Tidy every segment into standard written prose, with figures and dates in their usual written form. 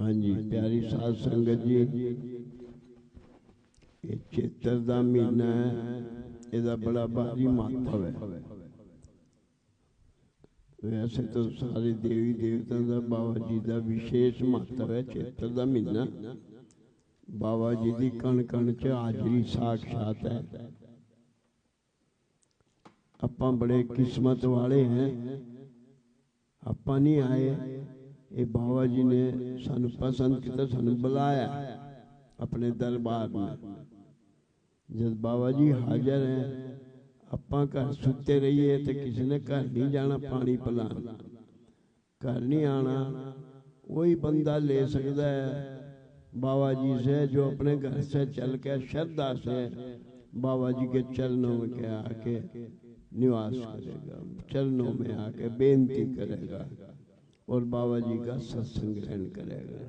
हाँ जी प्यारी साध संगत जी, ये चेतर दा महीना है, इसका बड़ा भारी महत्व है। वैसे तो सारे देवी देवताओं का बाबा जी का विशेष महत्व है। चेतर दा महीना बाबा जी की कण कण च हाजरी साक्षात है। आपां बड़े किस्मत वाले हैं, आपां नहीं आए, ये बाबा जी ने सानू पसंद किया, सानू बुलाया अपने दरबार में। जब बाबा जी हाजिर हैं, आपां घर सुते रहिए तो किसी ने घर नहीं जाना पानी पिलान, घर नहीं आना। वही बंदा ले सकता है बाबा जी से जो अपने घर से चल के श्रद्धा से बाबा जी के चरणों में के आके निवास करेगा, चरणों में आके बेनती करेगा और बाबा जी का सत्संग ग्रहण करेगा।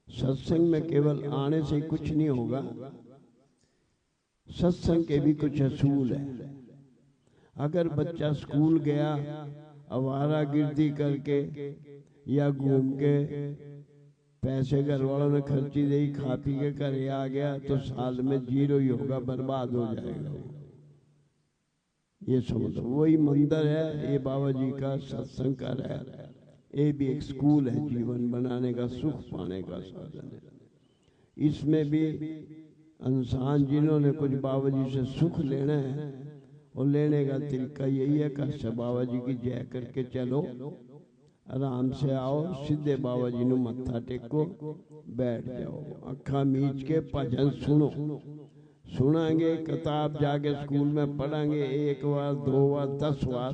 सत्संग में केवल आने से कुछ नहीं होगा, सत्संग के भी कुछ असूल है। अगर बच्चा स्कूल गया आवारागर्दी करके या घूम के पैसे घर वालों ने खर्ची दे खा पी के घर आ गया तो साल में जीरो ही होगा, बर्बाद हो जाएगा। ये समझो वही मंदिर है, ये बाबा जी का सत्संग कर है, ये भी एक स्कूल है, जीवन बनाने का, सुख पाने का साधन है। इसमें भी इंसान जिन्होंने कुछ बाबा जी से सुख लेना है और लेने का तरीका यही है कि बाबा जी की जय करके चलो, आराम से आओ, सीधे बाबा जी ने मत्था टेको, बैठ जाओ, अखा मीच के भजन सुनो। सुनाएंगे किताब जाके स्कूल में पढ़ेंगे, एक बार 2 बार 10 बार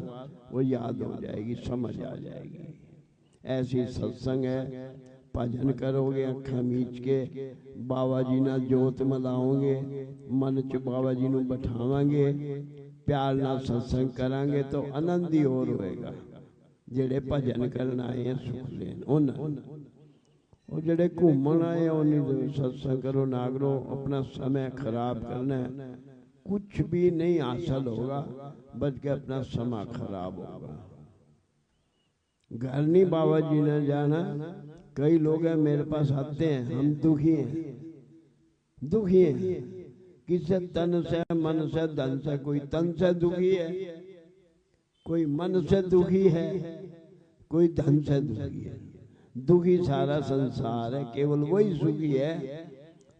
वो याद हो जाएगी, समझ आ जाएगी। ऐसी सत्संग है, भजन करोगे अखा मीच के, बाबा जी ना जोत मलाओगे, मन च बाबा जी ਨੂੰ बिठावांगे, प्यार ना सत्संग करांगे तो आनंद ही और होएगा। जेड़े भजन करन आए हैं सुख लेन उन्होंने, और जेड़े घूमन आए उन्हें सत्संग करो ना करो, अपना समय खराब करना है, कुछ भी नहीं हासिल होगा, बल्कि अपना समय खराब होगा। घर नहीं बाबा जी ने जाना। कई लोग हैं मेरे पास आते हैं, हम दुखी हैं, दुखी हैं, किसी तन से मन से धन से, कोई तन से दुखी है, कोई मन से दुखी है, कोई धन से दुखी है। दुखी सारा संसार है, केवल वही सुखी है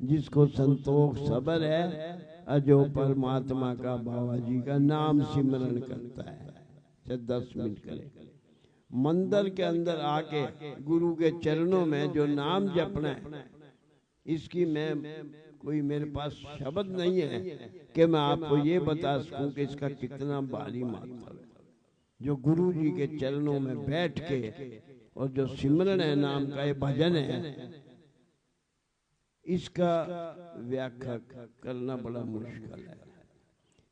जिसको संतोष सबर है, जो परमात्मा का बाबा जी का नाम सिमरन करता है, चाहे 10 मिनट करे। मंदिर के अंदर आके गुरु के चरणों में जो नाम जपना है, इसकी मैं कोई मेरे पास शब्द नहीं है कि मैं आपको ये बता सकूं कि इसका कितना भारी महत्व है। जो गुरु जी के चरणों में बैठ के और जो सिमरन है नाम का, ये भजन है, इसका व्याख्या करना बड़ा मुश्किल है।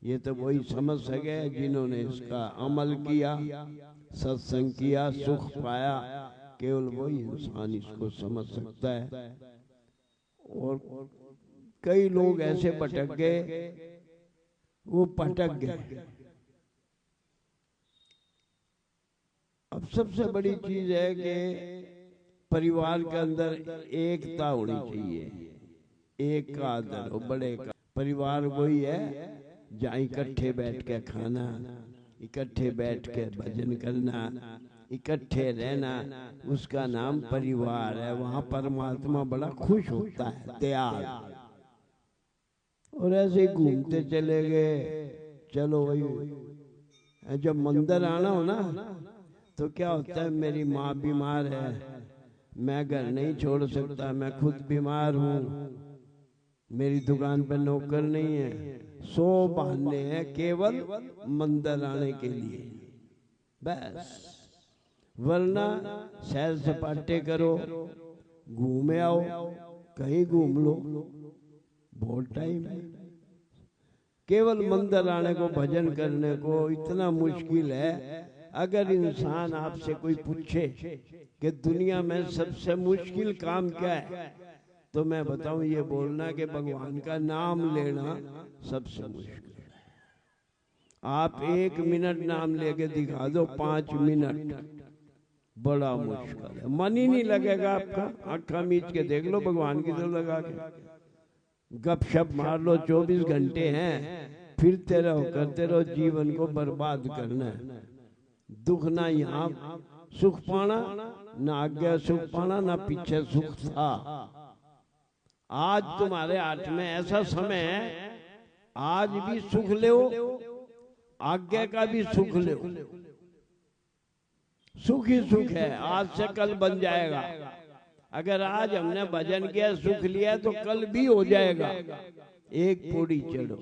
ये तो वही समझ सके जिन्होंने इसका अमल किया, सत्संग किया, सुख पाया, केवल वही इंसान इसको समझ सकता है। और कई लोग ऐसे भटक गए, वो भटक गए। अब सबसे बड़ी चीज है कि परिवार के अंदर एकता होनी चाहिए, एक का आदर हो, बड़े का। परिवार वही है जहाँ इकट्ठे बैठ के खाना, इकट्ठे बैठ के भजन करना, इकट्ठे रहना, उसका नाम परिवार है। वहाँ परमात्मा बड़ा खुश होता है, दयाल। और ऐसे घूमते चले गए, चलो वही। जब मंदिर आना हो ना तो क्या होता है, मेरी माँ बीमार है, मैं घर नहीं छोड़ सकता, मैं खुद बीमार हूँ, मेरी दुकान पर नौकर नहीं है, 100 बहाने हैं केवल मंदिर आने के लिए बस। वरना सैर सपाटे करो, घूमे आओ, कहीं घूम लो, बहुत टाइम है। केवल मंदिर आने को, भजन करने को इतना मुश्किल है। अगर इंसान आपसे कोई पूछे कि दुनिया में सबसे मुश्किल काम क्या है, तो मैं बताऊं ये बोलना कि भगवान का नाम लेना सबसे मुश्किल है। आप 1 मिनट नाम लेके दिखा दो, 5 मिनट, बड़ा मुश्किल है, मन ही नहीं लगेगा आपका। आंखा मीच के देख लो भगवान की तरफ लगा के, गपशप मार लो, 24 घंटे हैं, फिरते रहो, करते रहो, जीवन को बर्बाद करना है। दुख ना यहाँ सुख पाना, ना आगे सुख पाना, ना पीछे सुख था। आज तुम्हारे हाथ में ऐसा समय है, आज भी सुख लो, आगे का भी सुख लो। सुख ही सुख है, आज से कल बन जाएगा। अगर आज हमने भजन किया, सुख लिया, तो कल भी हो जाएगा। एक पौड़ी चढ़ो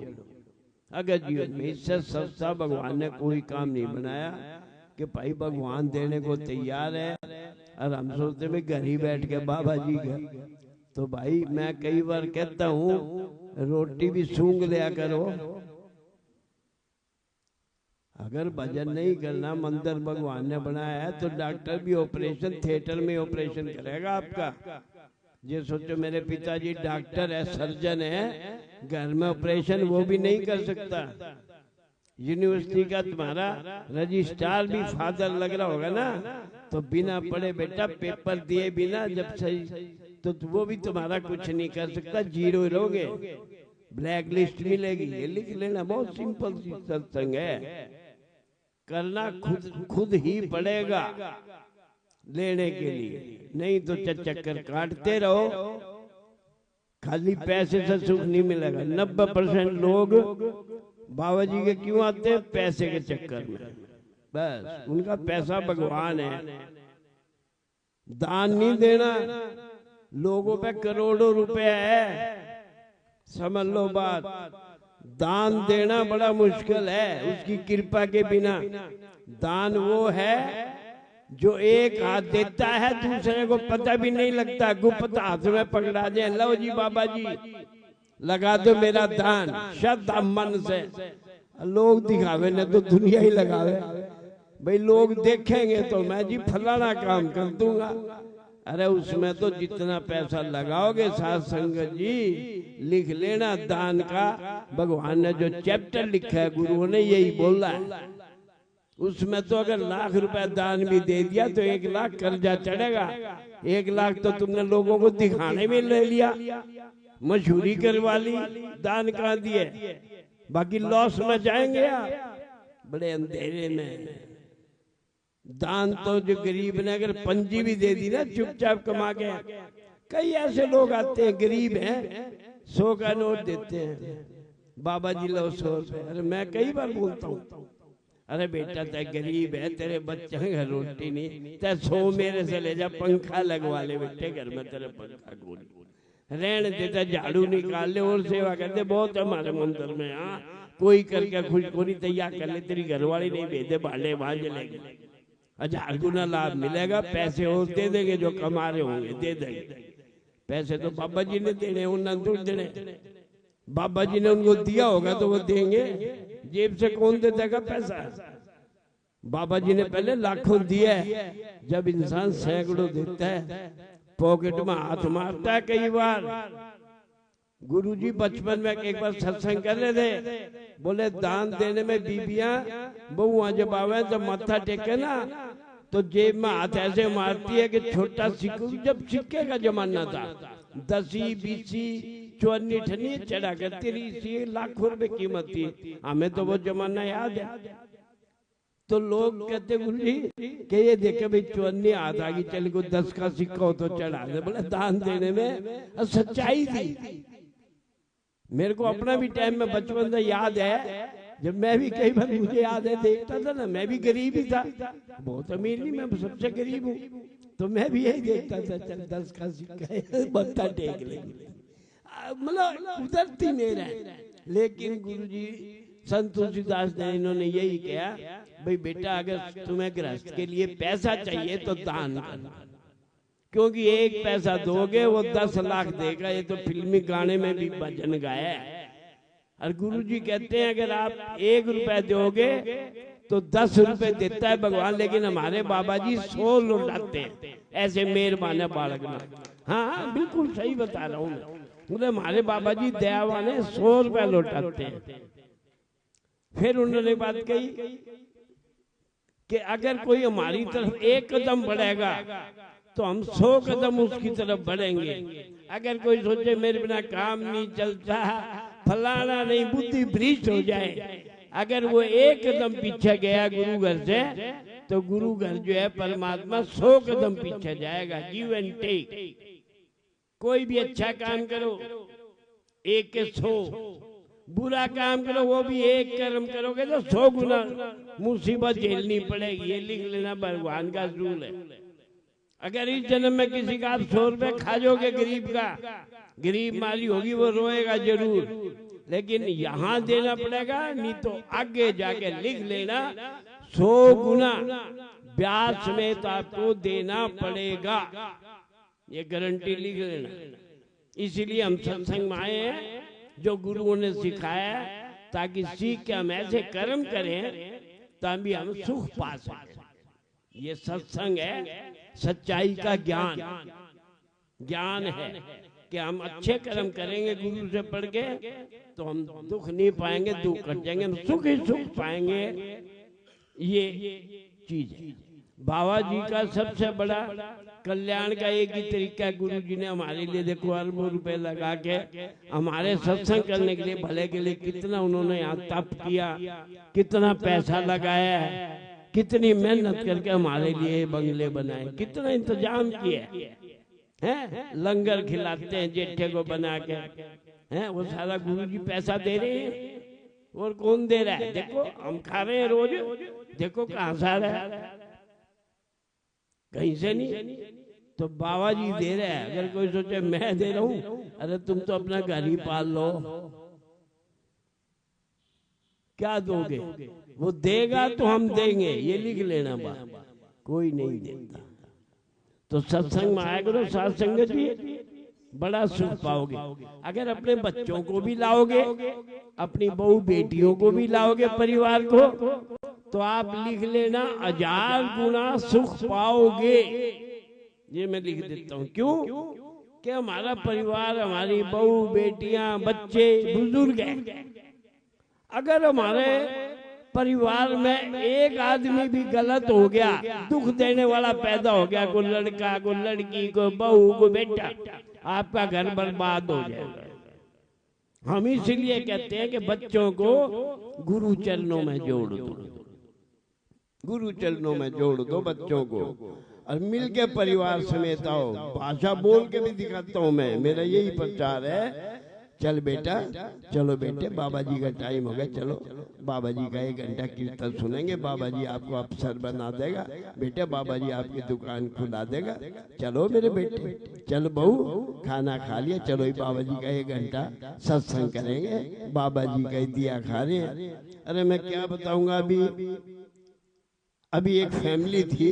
अगर जीवन में। इससे सस्ता भगवान ने कोई काम नहीं बनाया कि भाई भगवान देने को तैयार है और हम सोचते भाई घर ही बैठ के बाबा जी का। तो भाई मैं कई बार कहता हूँ, रोटी भी सूंघ लिया करो। अगर भजन नहीं करना, मंदिर भगवान ने बनाया है, तो डॉक्टर भी ऑपरेशन थिएटर में ऑपरेशन करेगा आपका। ये सोचो मेरे पिताजी डॉक्टर है, सर्जन है, घर में ऑपरेशन वो भी नहीं कर सकता। यूनिवर्सिटी का तुम्हारा रजिस्ट्रार भी फादर लग रहा होगा ना, तो बिना पढ़े बेटा पेपर दिए बिना जब सही, तो वो भी तुम्हारा कुछ नहीं कर सकता, जीरो रहोगे, ब्लैक लिस्ट मिलेगी। ये लिख लेना, बहुत सिंपल सी सत्संग है। करना खुद ही पड़ेगा लेने के लिए, नहीं तो चक्कर काटते रहो। खाली पैसे से सुख नहीं मिलेगा। 90% लोग बाबा जी के क्यों आते हैं? पैसे के चक्कर में। बस उनका पैसा भगवान है। दान नहीं देना, लोगों पे करोड़ों रुपए है, समझ लो बात। दान देना बड़ा मुश्किल है उसकी कृपा के बिना। दान वो है जो एक हाथ देता है, दूसरे को पता भी नहीं लगता, गुप्त हाथ में पकड़ा दे, लो जी बाबा जी लगा दो मेरा दान, श्रद्धा मन से। लोग दिखावे न तो दुनिया ही लगावे, भाई लोग देखेंगे तो मैं जी फलाना काम कर दूंगा। अरे उसमें तो जितना पैसा लगाओगे साथ संगत जी, लिख लेना दान का। भगवान ने जो चैप्टर लिखा है, गुरुओं ने यही बोला है, उसमें तो अगर लाख रुपए दान भी दे दिया तो 1 लाख कर्जा चढ़ेगा। 1 लाख तो तुमने लोगों को दिखाने में ले लिया, मशहूरी करवा ली, दान कहाँ दिए? बाकी लॉस में जाएंगे आप बड़े अंधेरे में। दान तो जो गरीब ने अगर पंजी भी दे दी ना चुपचाप कमा के, कई ऐसे लोग आते हैं गरीब हैं, 100 का नोट देते हैं, बाबा जी लो 100 रुपए। अरे मैं कई बार बोलता हूँ, अरे बेटा तय गरीब है, तेरे बच्चे घर रोटी नहीं, तय 100 मेरे से ले जा, पंखा लगवा ले बेटे घर में, तेरे पंखा खोल रहने देता, झाड़ू निकाल ले और सेवा कर दे। बहुत हमारे मंदिर में हाँ कोई करके खुशखोरी तैयार कर ले, तेरी घरवाली नहीं भेजे, भाले भांज लेंगे, 1000 गुना लाभ मिलेगा। पैसे और दे देंगे, जो कमा रहे होंगे दे देंगे। पैसे तो बाबा जी ने देने, उन्होंने तो देने, बाबा जी ने उनको दिया होगा तो वो देंगे, जेब से कौन दे देगा पैसा? बाबा जी ने पहले लाखों दिया है। जब इंसान सैकड़ों देता है, पॉकेट में हाथ मारता है। कई बार गुरुजी बचपन में एक बार सत्संग कर रहे थे, बोले दान देने में बीबियां बहुआ जब आवे तो माथा टेके ना, तो जेब में हाथ ऐसे मारती है कि छोटा सिक्का, जब सिक्के का जमाना था, 10 20 54 ठनी चढ़ा कर 30 लाखों रुपए कीमत थी। हमें तो वो जमाना याद है। तो लोग कहते गुरुजी कि ये देखे भाई 54 हाथ आ गई, चल को 10 का सिक्का हो तो चढ़ा दे। बोले दान देने में सच्चाई थी। मेरे को अपना भी टाइम में बचपन से याद है, जब मैं भी कई बार मुझे याद है देखता था ना, मैं भी गरीब ही था, बहुत अमीर नहीं, मैं सबसे गरीब हूँ, तो मैं भी यही देखता था, चल 10 का सिक्का है, मत्था टेक लेंगे, मतलब उधरती मेरा। लेकिन गुरुजी संत तुलसीदास ने इन्होंने यही कहा, भाई बेटा अगर तुम्हें गृहस्थ के लिए पैसा चाहिए तो दान करना, क्योंकि 1 पैसा दोगे वो 10 लाख देगा। ये तो फिल्मी गाने में भी भजन गाया है। और गुरुजी कहते हैं अगर आप 1 रुपए दोगे तो 10 रुपए देता है भगवान, लेकिन हमारे बाबा जी 100 लौटाते हैं। ऐसे मेहरबान है बालक ना। हाँ बिल्कुल सही बता रहा हूँ मैं, बोले हमारे बाबा जी दयावान है, 100 रुपए लौटाते हैं। फिर उन्होंने बात कही कि अगर कोई हमारी तरफ एक कदम बढ़ेगा तो हम 100 कदम उसकी तरफ बढ़ेंगे। अगर कोई सोचे मेरे बिना काम नहीं चलता, फलाना नहीं, बुद्धि भ्रष्ट हो जाए, अगर वो एक कदम पीछे गया गुरु घर से, तो गुरु घर जो है परमात्मा 100 कदम पीछे जाएगा। Give and take. कोई भी अच्छा काम करो, 1 के 100, बुरा काम करो वो भी 1 कर्म करोगे तो 100 गुना मुसीबत झेलनी पड़ेगी। ये लिख लेना, भगवान का रूल है। अगर इस जन्म में किसी का आप 100 रुपए खा जाओगे गरीब का, गरीब मारी होगी, वो रोएगा जरूर, लेकिन यहां देना पड़ेगा, नहीं तो आगे जाके लिख लेना 100 गुना ब्याज समेत आपको देना पड़ेगा। ये गारंटी लिख लेना। इसीलिए हम सत्संग में आए हैं, जो गुरुओं ने सिखाया, ताकि सीख के हम ऐसे कर्म करें तभी हम सुख पा सकें। ये सत्संग है, सच्चाई का ज्ञान। ज्ञान है कि हम अच्छे कर्म करेंगे गुरु से पढ़ के तो हम दुख नहीं पाएंगे, दुख कट जाएंगे, हम सुख ही सुख पाएंगे। ये चीज है। बाबा जी का सबसे बड़ा कल्याण का एक ही तरीका है, गुरु जी ने हमारे लिए देखो अरबों रुपए लगा के हमारे सत्संग करने के लिए, भले के लिए कितना उन्होंने यहाँ तप किया, कितना पैसा लगाया है, कितनी मेहनत करके हमारे लिए बंगले बनाए, कितना इंतजाम किया है। लंगर खिलाते हैं जेठे को बना के, हैं वो सारा गुरु जी पैसा दे रहे हैं। और कौन दे रहा है? देखो हम खा रहे हैं रोज, देखो कहाँ से आ रहा है, कहीं से नहीं, तो बाबा जी दे रहे हैं। अगर कोई सोचे मैं दे रहा हूं, अरे तुम तो अपना घर ही पाल लो, क्या दोगे? वो देगा तो हम देंगे, ये लिख लेना बात। कोई नहीं देता तो सत्संग में आया करो, साथ संगत जी, बड़ा सुख पाओगे। अगर अपने बच्चों को भी लाओगे, अपनी बहू बेटियों को भी लाओगे, परिवार को, तो आप लिख लेना 1000 गुना सुख पाओगे। ये मैं लिख देता हूँ। क्यों? कि हमारा परिवार, हमारी बहू बेटियां, बच्चे, बुजुर्ग हैं। अगर हमारे परिवार में एक आदमी भी गलत हो गया, दुख देने वाला पैदा हो गया, कोई लड़का, कोई लड़की, कोई बहू, कोई बेटा, आपका घर बर्बाद हो जाएगा। हम इसलिए कहते हैं कि बच्चों को गुरु चरणों में जोड़ दो, गुरु चरणों में जोड़ दो बच्चों को, और मिलके परिवार समेत आओ। भाषा बोल के भी दिखाता हूँ मैं, मेरा यही प्रचार है। चल बेटा, चलो बेटे, बाबा जी का टाइम हो गया, चलो बाबा जी का 1 घंटा कीर्तन सुनेंगे, बाबा जी आपको अफसर बना देगा, बेटे बाबा जी आपकी दुकान खुला देगा, चलो मेरे बेटे, चल बहू खाना खा लिया, चलो बाबा जी का 1 घंटा सत्संग करेंगे, बाबा जी का दिया खा रहे हैं। अरे मैं क्या बताऊंगा, अभी एक फैमिली थी,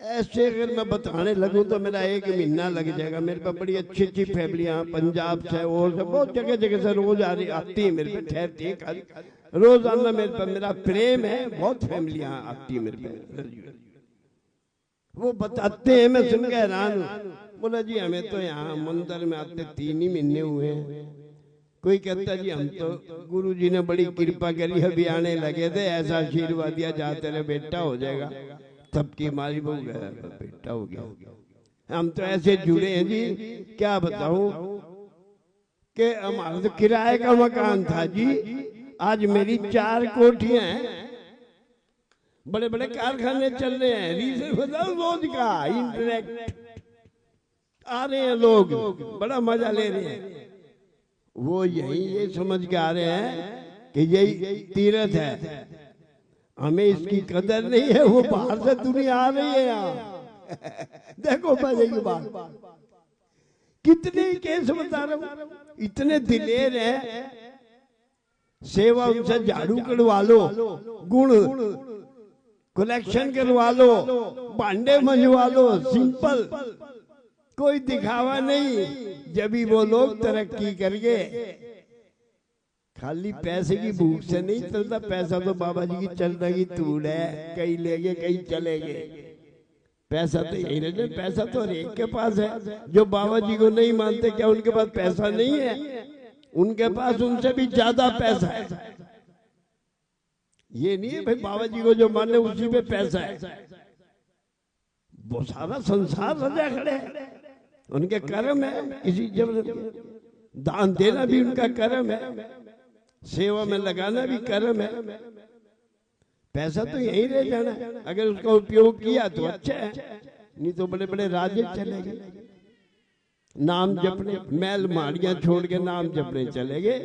ऐसे अगर मैं बताने लगूं तो मेरा 1 महीना लग जाएगा। मेरे पास बड़ी अच्छी अच्छी फैमिलियां पंजाब से और से बहुत जगह जगह से रोज आती है मेरे पे, ठहरती है रोजाना मेरे पे। मेरा प्रेम है, बहुत फैमिलियां आती है मेरे पे, वो बताते हैं, मैं सुन के हैरान हूँ। बोला जी हमें तो यहाँ मंदिर में आते 3 ही महीने हुए हैं। कोई कहता जी हम तो गुरु जी ने बड़ी कृपा करी, अभी आने लगे थे, ऐसा आशीर्वाद दिया, जा तेरे बेटा हो जाएगा, तब की हमारी बहू गया, बेटा हो गया। हम तो ऐसे जुड़े हैं जी, क्या बताऊं कि हमारा तो किराए का मकान था जी, आज मेरी 4 कोठियां हैं, बड़े बड़े कारखाने चल रहे हैं, रीजन बताओ रोज का इंटरेक्ट आ रहे हैं लोग, बड़ा मजा ले रहे हैं। वो यही ये समझ के आ रहे हैं कि यही तीर्थ है, हमें इसकी कदर नहीं है। वो बाहर से दुनिया आ रही है यहाँ देखो मजे की बात, कितने केस बता रहा हूँ, इतने दिलेर है। सेवा उनसे झाड़ू करवा लो, गुण कलेक्शन करवा लो, भांडे मंजवा लो, सिंपल, कोई दिखावा नहीं। जब भी वो लोग तरक्की करके, खाली पैसे की भूख से नहीं चलता। पैसा तो बाबा जी की चलने की तूड़ है, कहीं लेंगे कहीं चलेंगे, पैसा तो यही रहने, पैसा तो हर एक के पास है। जो बाबा जी को नहीं मानते, क्या उनके पास पैसा नहीं है? उनके पास उनसे भी ज्यादा पैसा है। ये नहीं है भाई बाबा जी को जो माने उसी पे पैसा है। वो सारा संसार रजा खड़े है, उनके कर्म है। किसी जब दान देना भी उनका कर्म है, सेवा में लगाना भी कर्म है। पैसा तो यही रह जाना है, अगर उसका उपयोग किया तो अच्छा है, नहीं तो बड़े बड़े राजे चले गए नाम जपने, मैल माड़ियां छोड़ के नाम जपने चले गए।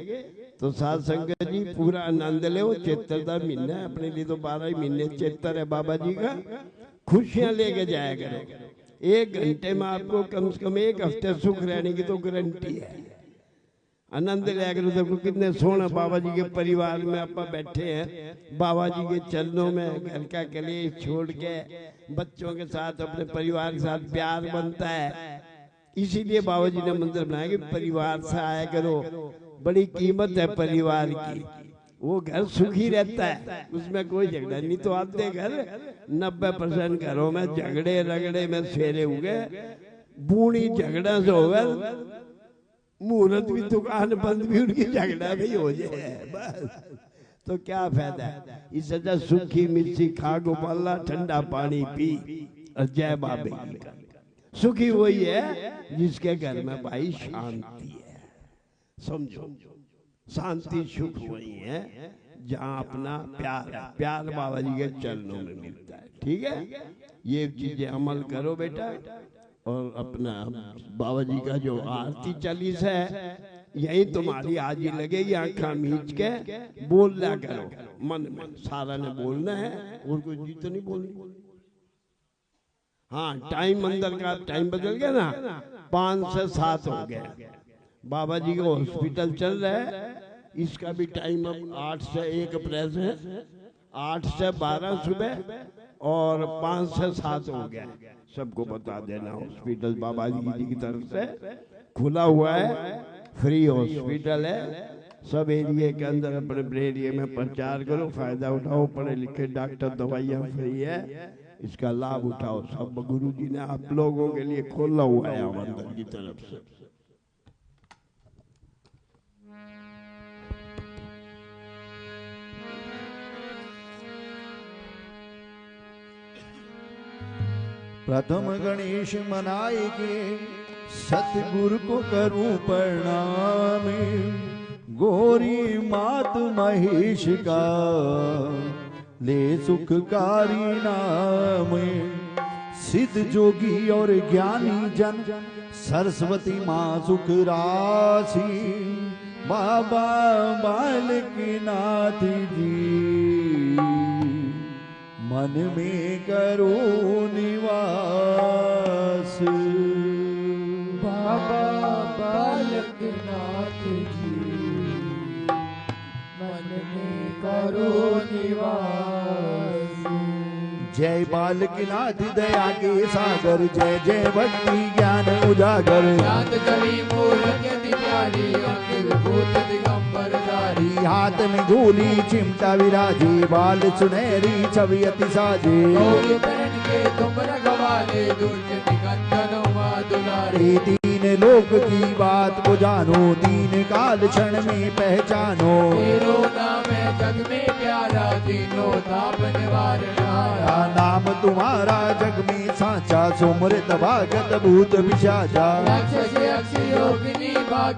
तो साध संगत जी पूरा आनंद ले। चेतर का महीना है, अपने लिए तो 12 ही महीने चेतर है बाबा जी का। खुशियां लेके जाया करो। 1 घंटे में आपको कम से कम 1 हफ्ते सुख रहने की तो गारंटी है। आनंद लिया करो। देखो कितने सोना बाबा जी के परिवार में आप बैठे हैं, बाबा जी के चरणों में घर का कलेश छोड़ के बच्चों के साथ अपने परिवार के साथ प्यार बनता है। इसीलिए बाबा जी ने मंदिर बनाया कि परिवार से आया करो। बड़ी कीमत है परिवार की, वो घर सुखी रहता है, उसमें कोई झगड़ा नहीं। तो आते घर 90% घरों में झगड़े रगड़े में फेरे हुए, बूढ़ी झगड़ा से हो गए, मुहूर्त भी दुकान बंद भी उनकी झगड़ा भी हो जाए बस। तो क्या फायदा है। इस वजह सुखी मिर्ची खा गोपाला, ठंडा पानी पी और जय बाबे की कर। सुखी वही है जिसके घर में भाई शांति है। समझो, शांति सुख वही है जहाँ अपना प्यार, प्यार बाबा जी के चरणों में मिलता है। ठीक है, ये चीजें अमल करो बेटा। और अपना बाबा जी का जो आरती चालीस है, यही तुम्हारी हाजिरी लगेगी। आंखा मीच के बोलना करो मन में, सारा ने बोलना है और कोई चीज तो नहीं बोलनी। हाँ, टाइम अंदर का टाइम बदल गया ना, 5 से 7 हो गया। बाबा जी का हॉस्पिटल चल रहा है, इसका भी टाइम अब 8 से 1 अप्रैल है, 8 से 12 सुबह और 5 से 7 हो गया। सबको बता देना, हॉस्पिटल बाबा जी की तरफ से खुला हुआ है, फ्री हॉस्पिटल है। सब एरिया के अंदर अपने एरिया में प्रचार करो, फायदा उठाओ। पढ़े लिखे डॉक्टर, दवाइयाँ फ्री है, इसका लाभ उठाओ। सब गुरु जी ने आप लोगों के लिए खोला हुआ है मंदिर की तरफ से। प्रथम गणेश मनाए के सतगुरु को करूं प्रणाम। गौरी मात महेश का ले सुखकारी नाम। सिद्ध जोगी और ज्ञानी जन सरस्वती माँ सुख राशि। बाबा बालकनाथ जी मन में करो निवास। बाबा बालकनाथ जी मन में करो निवास। जय बालकनाथ दया के सागर, जय जय भक्ति ज्ञान उजागर। शांत कवि मूर्ख दिवाली अंकित भूत दिगंबर धारी। हाथ में गोली चिमटा विराजे, बाल सुनहरी छवि अति साजे। गौरी करण के तुम रखवाले, दुर्ज निकंदन उमा दुलारी। तीन लोक की बात को जानो, तीन काल क्षण में पहचानो। तेरो नाम है जग में प्यारा, तीनों ताप निवारणारा। नाम तुम्हारा जग में साचा, सुमृत भागत भूत पिशाचा। राक्षस यक्ष योगिनी भाग